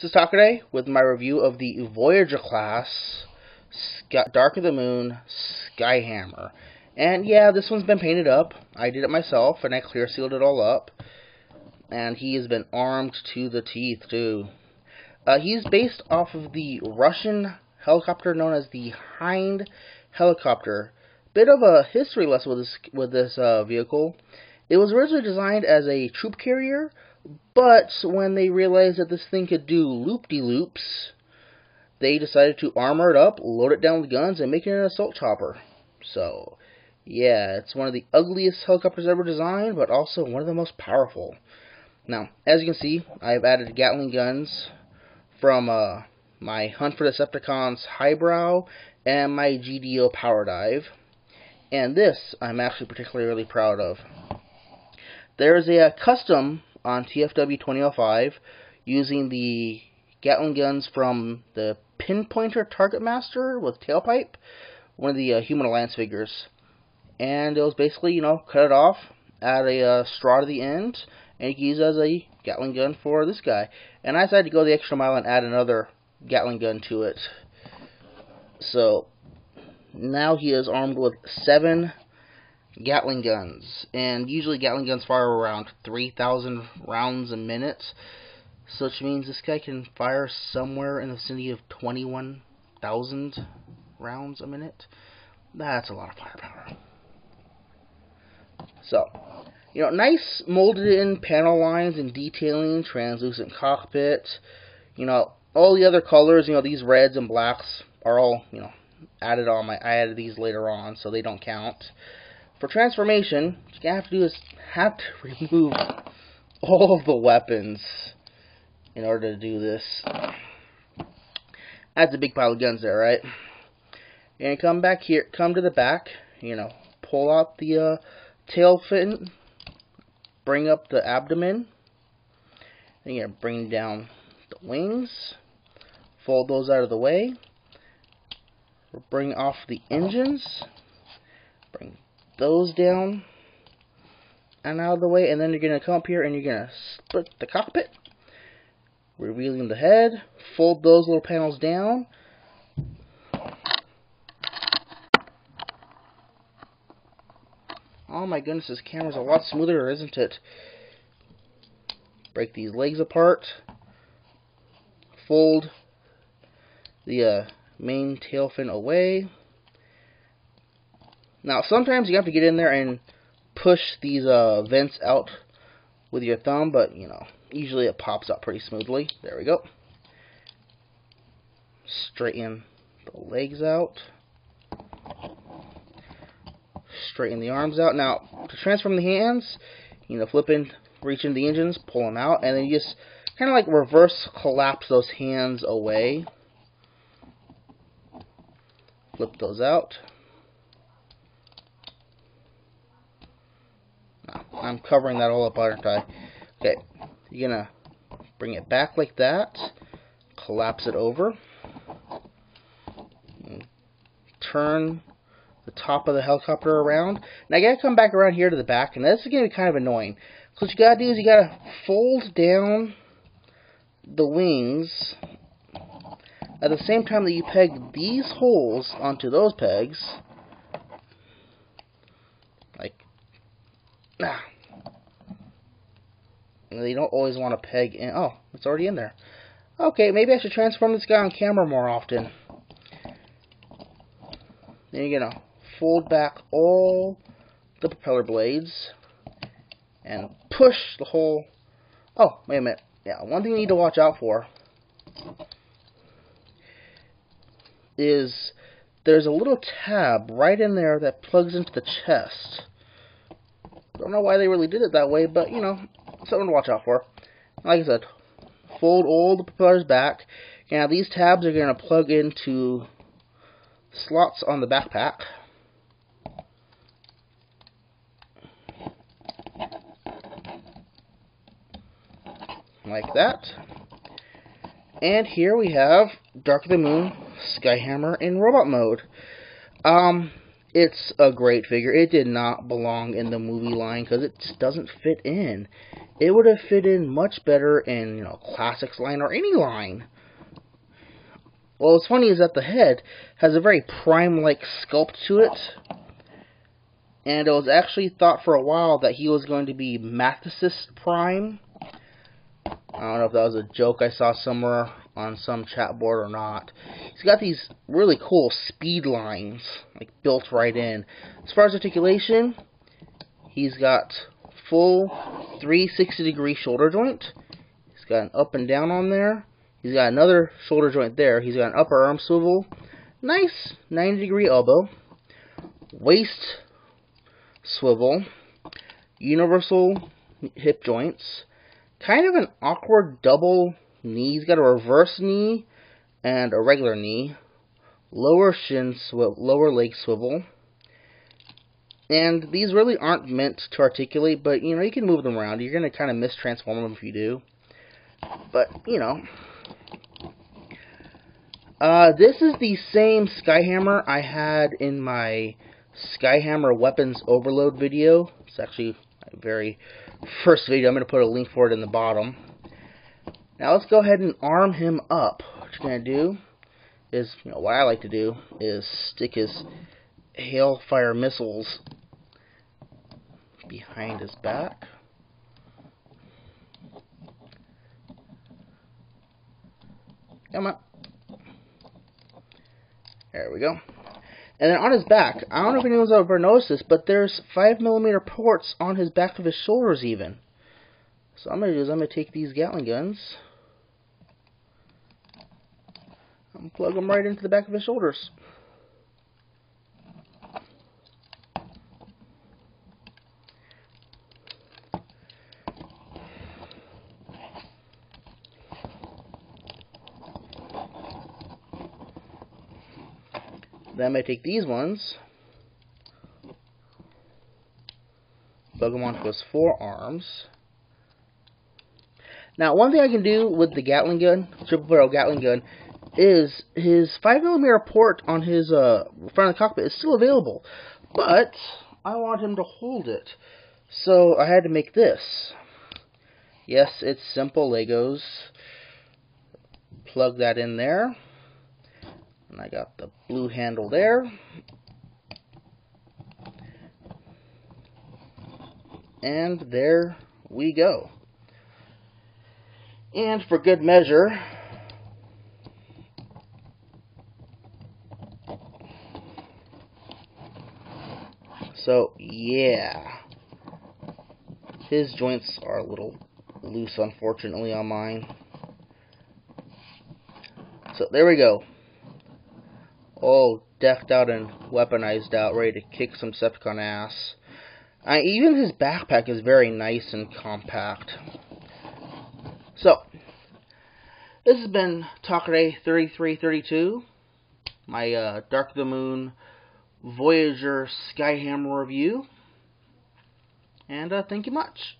This is Takaday with my review of the Voyager class Dark of the Moon Skyhamer. And yeah, this one's been painted up. I did it myself, and I clear sealed it all up. And he has been armed to the teeth, too. He's based off of the Russian helicopter known as the Hind helicopter. Bit of a history lesson with this vehicle. It was originally designed as a troop carrier, but when they realized that this thing could do loop-de-loops, they decided to armor it up, load it down with guns, and make it an assault chopper. So, yeah, it's one of the ugliest helicopters ever designed, but also one of the most powerful. Now, as you can see, I've added Gatling guns from my Hunt for Decepticons Highbrow and my GDO Power Dive. And this, I'm actually particularly proud of. There's a custom on TFW 2005 using the Gatling guns from the Pinpointer Target Master with Tailpipe, one of the Human Alliance figures. And it was basically, cut it off, add a straw to the end, and you can use it as a Gatling gun for this guy. And I decided to go the extra mile and add another Gatling gun to it. So, now he is armed with 7 Gatling guns, and usually Gatling guns fire around 3,000 rounds a minute, so which means this guy can fire somewhere in the vicinity of 21,000 rounds a minute. That's a lot of firepower. So, nice molded in panel lines and detailing, translucent cockpit, all the other colors, these reds and blacks are all, added on. I added these later on, so they don't count. For transformation, what you have to do is have to remove all of the weapons in order to do this. That's a big pile of guns there, right? And come back here, come to the back, pull out the tail fin, bring up the abdomen, and you're going to bring down the wings, fold those out of the way, bring off the engines, bring those down and out of the way, and then you're going to come up here and you're going to split the cockpit, revealing the head, fold those little panels down, oh my goodness, this camera's a lot smoother, isn't it? Break these legs apart, fold the main tail fin away. Now, sometimes you have to get in there and push these vents out with your thumb, but, usually it pops out pretty smoothly. There we go. Straighten the legs out. Straighten the arms out. Now, to transform the hands, flip in, reach into the engines, pull them out, and then you just kind of like reverse collapse those hands away. Flip those out. I'm covering that all up, aren't I? Okay, you're going to bring it back like that, collapse it over, and turn the top of the helicopter around. Now you got to come back around here to the back, and this is going to be kind of annoying. So what you got to do is you got to fold down the wings at the same time that you peg these holes onto those pegs. And they don't always want to peg in. Oh, it's already in there. Okay, maybe I should transform this guy on camera more often. Then you're going to fold back all the propeller blades and push the whole... Oh, wait a minute. Yeah, one thing you need to watch out for is there's a little tab right in there that plugs into the chest. Don't know why they really did it that way, but, something to watch out for. Like I said, fold all the propellers back. Now, these tabs are going to plug into slots on the backpack. Like that. And here we have Dark of the Moon Skyhamer in robot mode. It's a great figure. It did not belong in the movie line because it just doesn't fit in. it would have fit in much better in, you know, Classics line or any line. Well, what's funny is that the head has a very Prime-like sculpt to it, and it was actually thought for a while that he was going to be Mathesis Prime. I don't know if that was a joke I saw somewhere on some chat board or not. He's got these really cool speed lines, like, built right in. As far as articulation, he's got full 360-degree shoulder joint. He's got an up and down on there. He's got another shoulder joint there. He's got an upper arm swivel. Nice 90-degree elbow. Waist swivel. Universal hip joints. Kind of an awkward double knee. He's got a reverse knee and a regular knee. Lower lower leg swivel. And these really aren't meant to articulate, but, you know, you can move them around. You're going to kind of mistransform them if you do. But, you know. This is the same Skyhamer I had in my Skyhamer Weapons Overload video. It's actually my very first video. I'm going to put a link for it in the bottom. Now let's go ahead and arm him up. What you're going to do is, you know, what I like to do is stick his Hailfire missiles behind his back. Come on. There we go. And then on his back, I don't know if anyone's ever noticed this, but there's 5mm ports on his back of his shoulders even. So what I'm going to do is I'm going to take these Gatling guns and plug them right into the back of his shoulders. Then I'm going to take these ones, plug them onto his forearms. Now, one thing I can do with the Gatling gun, triple barrel Gatling gun, is his 5mm port on his front of the cockpit is still available, but I want him to hold it. So I had to make this. Yes, it's simple Legos. Plug that in there. And I got the blue handle there. And there we go. And for good measure, so yeah, his joints are a little loose, unfortunately, on mine. So there we go. All decked out and weaponized out, ready to kick some Decepticon ass. Even his backpack is very nice and compact. So, this has been Talkaday 3332, my Dark of the Moon Voyager Skyhamer review. And thank you much.